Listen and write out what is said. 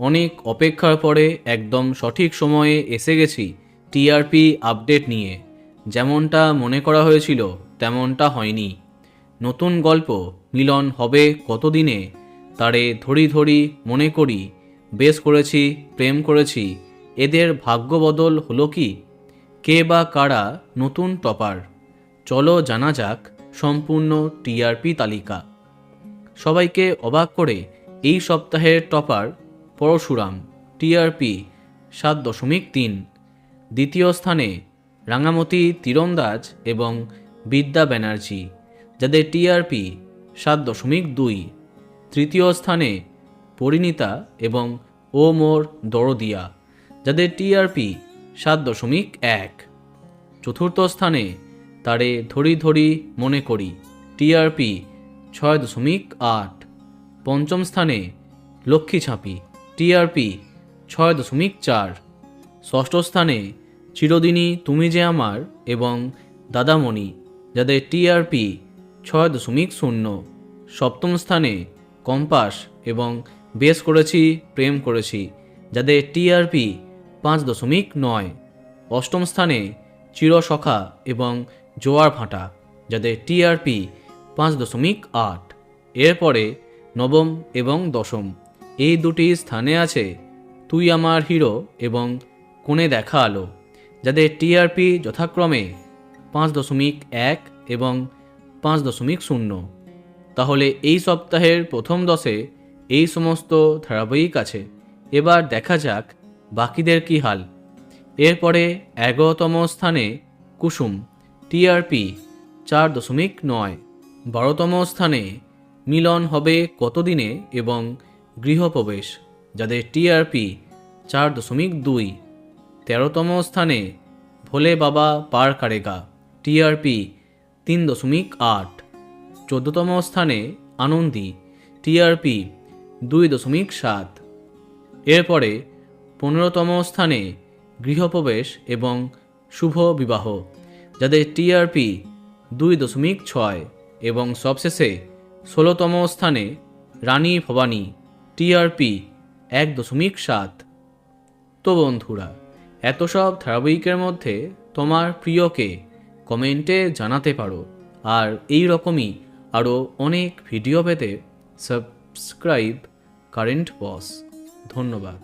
অনেক অপেক্ষার পরে একদম সঠিক সময়ে এসে গেছি টিআরপি আপডেট নিয়ে। যেমনটা মনে করা হয়েছিল তেমনটা হয়নি। নতুন গল্প মিলন হবে কতদিনে, তারে ধরি ধরি মনে করি, বেশ করেছি প্রেম করেছি, এদের ভাগ্য বদল হলো কি? কে বা কারা নতুন টপার? চলো জানা যাক সম্পূর্ণ টিআরপি তালিকা। সবাইকে অবাক করে এই সপ্তাহের টপার পরশুরাম, টিআরপি 7.3। দ্বিতীয় স্থানে রাঙামতি তীরন্দাজ এবং বিদ্যা ব্যানার্জি, যাদের টিআরপি 7.2। তৃতীয় স্থানে পরিণীতা এবং ও মোর দরদিয়া, যাদের টিআরপি 7.1। চতুর্থ স্থানে তারে ধরি ধরি মনে করি, টিআরপি 6.8। পঞ্চম স্থানে লক্ষ্মী ছাপি, টিআরপি 6.4। ষষ্ঠ স্থানে চিরদিনই তুমি যে আমার এবং দাদামণি, যাদের টিআরপি 6.0। সপ্তম স্থানে কম্পাস এবং বেশ করেছি প্রেম করেছি, যাদের টিআরপি 5.9। অষ্টম স্থানে চিরসখা এবং জোয়ার ভাটা, যাদের টিআরপি 5.8। এরপরে নবম এবং দশম এই দুটি স্থানে আছে তুই আমার হিরো এবং কোণে দেখা আলো, যাদের টিআরপি যথাক্রমে 5.1 এবং 5.0। তাহলে এই সপ্তাহের প্রথম 10-এ এই সমস্ত ধারাবাহিক আছে। এবার দেখা যাক বাকিদের কি হাল। এরপরে 11তম স্থানে কুসুম, টিআরপি 4.9। 12তম স্থানে মিলন হবে কতদিনে এবং গৃহপ্রবেশ, যাদের টিআরপি 4.2। 13তম স্থানে ভোলে বাবা পার কারেগা, টিআরপি 3.8। 14তম স্থানে আনন্দী, টিআরপি 2.7। এরপরে 15তম স্থানে গৃহপ্রবেশ এবং শুভ বিবাহ, যাদের টিআরপি 2.6। এবং সবশেষে 16তম স্থানে রানী ভবানী, টিআরপি 1.7। তো বন্ধুরা, এত সব ধারাবাহিকের মধ্যে তোমার প্রিয়কে কমেন্টে জানাতে পারো। আর এই রকমই আরও অনেক ভিডিও পেতে সাবস্ক্রাইব কারেন্ট বস। ধন্যবাদ।